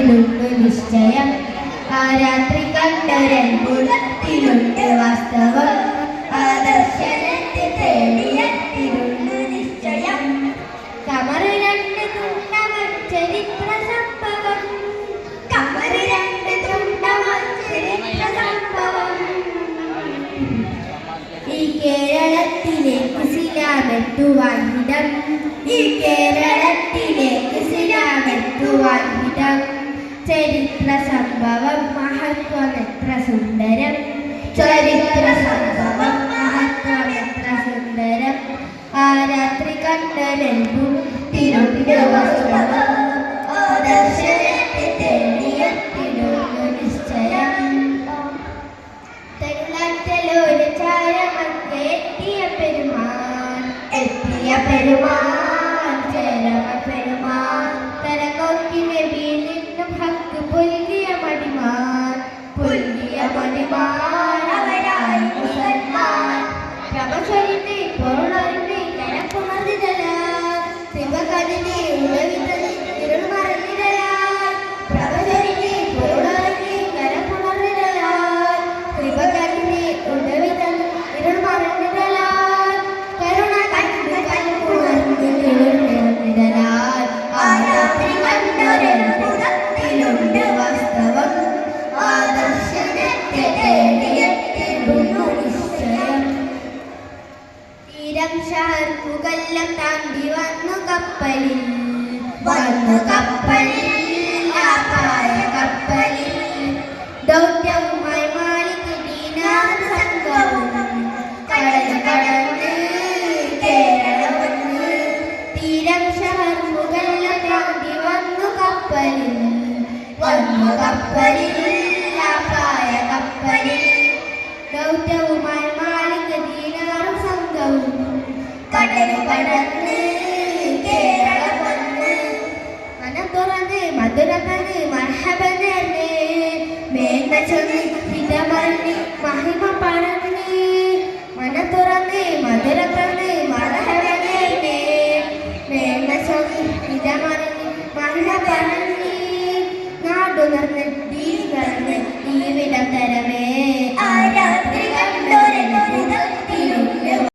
വാസ്തവത്തിലുണ്ട് നിശ്ചയം. ആ രാത്രി കണ്ടൊരത്ഭുതത്തിലുണ്ട് വാസ്തവം. ആ ദർശനത്തെ തേടിയത്തിലുണ്ട് നിശ്ചയം. കമറ് രണ്ട് തുണ്ടവൻ ചരിത്ര സംഭവം. കമറ് രണ്ട് തുണ്ടവൻ ചരിത്ര സംഭവം. ഈ കേരളത്തിലേക്ക് ഇസ്ലാമെത്തുവാൻ ഹിതം. ഈ കേരളത്തിലേക്ക് ഇസ്ലാമെത്തുവാൻ ഹിതം. ചരിത്ര സംഭവം മഹത്വമെത്ര സുന്ദരം. ചരിത്ര സംഭവം മഹത്വമെത്ര സുന്ദരം. ആ രാത്രി കണ്ടൊരത്ഭുതത്തിലുണ്ട് വാസ്തവം. ആ ദർശനത്തെ തേടിയത്തിലുണ്ട് നിശ്ചയം. തരുളാറ്റലോല ചാരമൊക്കെ എത്തിയ പെരുമാൻ. എത്തിയ പെരുമാൻ ചേരമ പെരുമാൻ. തരങ്ങോക്കിനെ വീണിന്നും ഹക്ക് പുൽകിയ മടിമാൻ. പുൽകിയ മടിമാൻ അവരായി മുസൽമാൻ. പ്രഭചൊരിന്റെ പൊരുളൊരുമി കരപ്പുണർന്നിടലാൻ. ശിവകതിനെ ഉളവിതൽ ഇരുൾ മറന്നിടലാൻ. പ്രഭചൊരിന്റെ പൊരുളൊരുമി കരപ്പുണർന്നിടലാൻ. ശിവകതിനെ ഉളവിതൽ ഇരുൾ മറന്നിടലാൻ. കരുണ കണ്ട് കൽപ്പുണർന്ന് ഇരുൾ നിറന്നിടലാൻ. ആ രാത്രി കണ്ടൊരത്ഭുതത്തിലുണ്ട് വാസ്തവം. ആ ദർശനത്തെ തേടിയെത്തിലുണ്ട് നിശ്ചയം. തീരം ഷാർക്കുകളെല്ലാം താണ്ടി വന്നു കപ്പലിൽ. വന്നു കപ്പലിൽ ആപായ കപ്പലിൽ. ദൗത്യവുമായി മാലിക് ദീനാർ സംഘവും കടൽ കടന്ന് കേരളം വന്ന്. തീരം ഷാർക്കുകളെല്ലാം താണ്ടി വന്നു കപ്പലിൽ. വന്നു കപ്പലിൽ ആപായ കപ്പലിൽ. ദൗത്യവുമായി മാലിക് ദീനാർ സംഘവും കടൽ കടന്ന് കേരളം വന്ന്. മനം തുറന്ന് മധുരമത് മർഹബനേ. മേന്മ ചൊല്ലി ഹിതമറിഞ്ഞ് മഹിമ പറഞ്ഞ്. മനം തുറന്ന് മധുരമത് മർഹബനേ. മേന്മ ചൊല്ലി ഹിതമറിഞ്ഞ് മഹിമ പറഞ്ഞ്. നാടുണർന്ന്